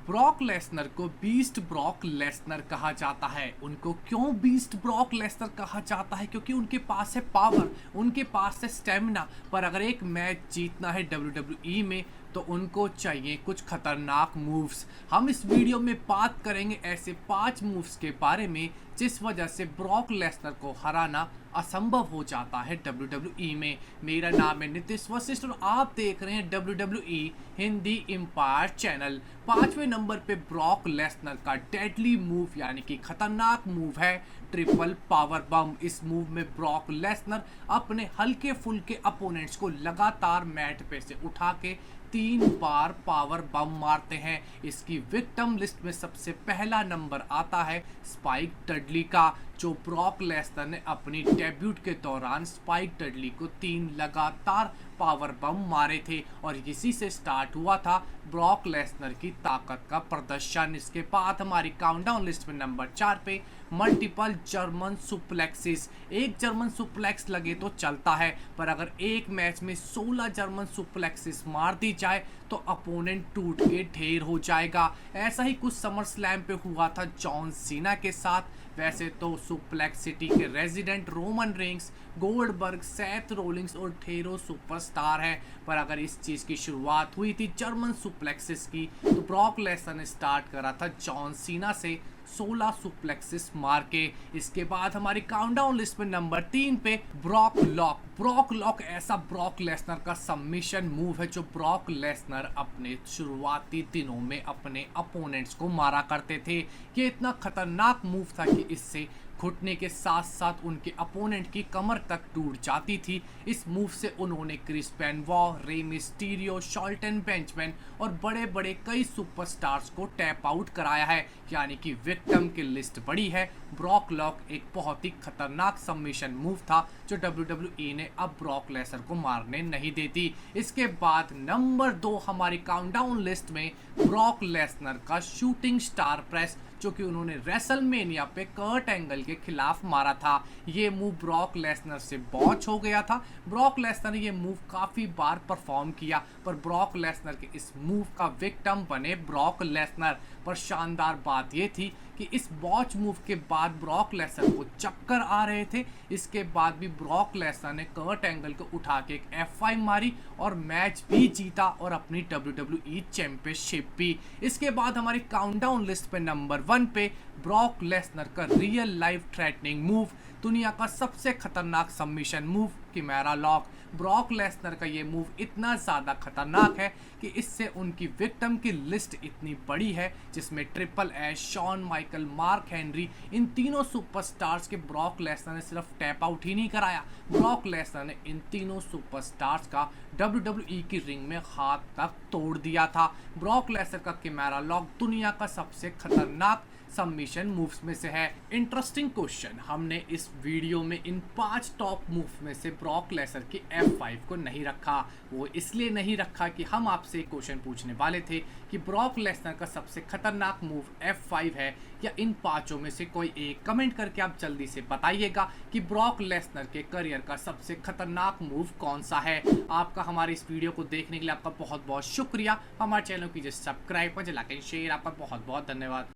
Brock Lesnar को beast Brock Lesnar कहा जाता है। उनको क्यों बीस्ट ब्रॉक लेसनर कहा जाता है? क्योंकि उनके पास है पावर, उनके पास है स्टेमिना। पर अगर एक मैच जीतना है WWE में तो उनको चाहिए कुछ खतरनाक मूव्स। हम इस वीडियो में बात करेंगे ऐसे 5 मूव्स के बारे में जिस वजह से ब्रॉक लेसनर को हराना असंभव हो जाता है WWE में। मेरा नाम है नितिश वशिष्ठ और आप देख रहे हैं WWE हिंदी एम्पायर चैनल। 5वें नंबर पे ब्रॉक लेसनर का डेडली मूव यानी कि खतरनाक मूव है ट्रिपल पावर बम। इस मूव में ब्रॉक लेसनर अपने हल्के फुल्के अपोनेंट्स को लगातार मैट पे से उठा के 3 बार पावर बम मारते हैं। इसकी विक्टिम लिस्ट में सबसे पहला नंबर आता है स्पाइक डडली का, जो ब्रॉक लेसनर ने अपनी डेब्यूट के दौरान स्पाइक डडली को 3 लगातार पावर बम मारे थे और इसी से स्टार्ट हुआ था ब्रॉक लेसनर की ताकत का प्रदर्शन। इसके बाद हमारी काउंटडाउन लिस्ट में नंबर 4 पे मल्टीपल जर्मन सुप्लेक्सिस। एक जर्मन सुप्लेक्स लगे तो चलता है, पर अगर एक मैच में 16 जर्मन सुप्लेक्सिस मार दी जाए तो अपोनेंट टूट के ढेर हो जाएगा। ऐसा ही कुछ समर स्लैम पे हुआ था जॉन सीना के साथ। वैसे तो सुप्लेक्स सिटी के resident Roman Reigns, Goldberg, Seth Rawlings और ढेरों सुपरस्टार हैं, पर अगर इस चीज़ की शुरुआत हुई थी जर्मन सुप्लेक्सिस की तो ब्रॉक लेसनर ने स्टार्ट करा था जॉन सीना से 16 सुप्लेक्सिस मार के। इसके बाद हमारी काउंटडाउन लिस्ट में नंबर 3 पे ब्रॉक लॉक। ब्रॉक लॉक ऐसा ब्रॉक लेसनर का सबमिशन मूव है जो ब्रॉक लेसनर अपने शुरुआती दिनों में अपने अपोनेंट्स को मारा करते थे। ये इतना खतरनाक मूव था कि इससे घुटने के साथ साथ उनके अपोनेंट की कमर तक टूट जाती थी। इस मूव से उन्होंने क्रिस बेनवॉ, रे मिस्टीरियो, शॉल्टन बेंचमैन और बड़े बड़े कई सुपरस्टार्स को टैप आउट कराया है, यानी कि विक्टिम की लिस्ट बड़ी है। ब्रॉक लॉक एक बहुत ही खतरनाक सबमिशन मूव था जो WWE ने अब ब्रॉक लेसनर को मारने नहीं देती। इसके बाद नंबर 2 हमारी काउंटडाउन लिस्ट में ब्रॉक लेसनर का शूटिंग स्टार प्रेस, जो कि उन्होंने रेसलमेनिया पे कर्ट एंगल के खिलाफ मारा था। ये मूव ब्रॉक लेसनर से बॉच हो गया था। ब्रॉक लेसनर ने ये मूव काफ़ी बार परफॉर्म किया, पर ब्रॉक लेसनर के इस मूव का विक्टिम बने ब्रॉक लेसनर। पर शानदार बात ये थी कि इस बॉच मूव के बाद ब्रॉक लेसनर को चक्कर आ रहे थे। इसके बाद भी ब्रॉक लेसनर ने कर्ट एंगल को उठा के एक F5 मारी और मैच भी जीता और अपनी WWE चैंपियनशिप भी। इसके बाद हमारी काउंटडाउन लिस्ट पे नंबर 1 पे ब्रॉक लेसनर का रियल लाइफ थ्रेटनिंग मूव, दुनिया का सबसे खतरनाक submission move kimura lock. Brock Lesnar का ये मूव इतना ज़्यादा खतरनाक है कि इससे उनकी विक्टिम की लिस्ट इतनी बड़ी है जिसमें triple H, Shawn Michael, Mark Henry, इन तीनों सुपरस्टार्स के ब्रॉक लेसनर ने सिर्फ टैप आउट ही नहीं कराया, ब्रॉक लेसनर ने इन तीनों सुपरस्टार्स का WWE की रिंग में हाथ तक तोड़ दिया था। ब्रॉक लेसनर का किमेरा लॉक दुनिया का सबसे खतरनाक सबमिशन मूव्स में से है। इंटरेस्टिंग क्वेश्चन, हमने इस वीडियो में इन 5 टॉप मूव में से ब्रॉक लेसनर के F5 को नहीं रखा। वो इसलिए नहीं रखा कि हम आपसे एक क्वेश्चन पूछने वाले थे कि ब्रॉक लेसनर का सबसे खतरनाक मूव F5 है या इन 5 में से कोई एक। कमेंट करके आप जल्दी से बताइएगा कि ब्रॉक लेसनर के करियर का सबसे खतरनाक मूव कौन सा है। आपका हमारे इस वीडियो को देखने के लिए आपका बहुत बहुत शुक्रिया। हमारे चैनल को कीजिए सब्सक्राइब, मुझे लाइक एंड शेयर। आपका बहुत बहुत धन्यवाद।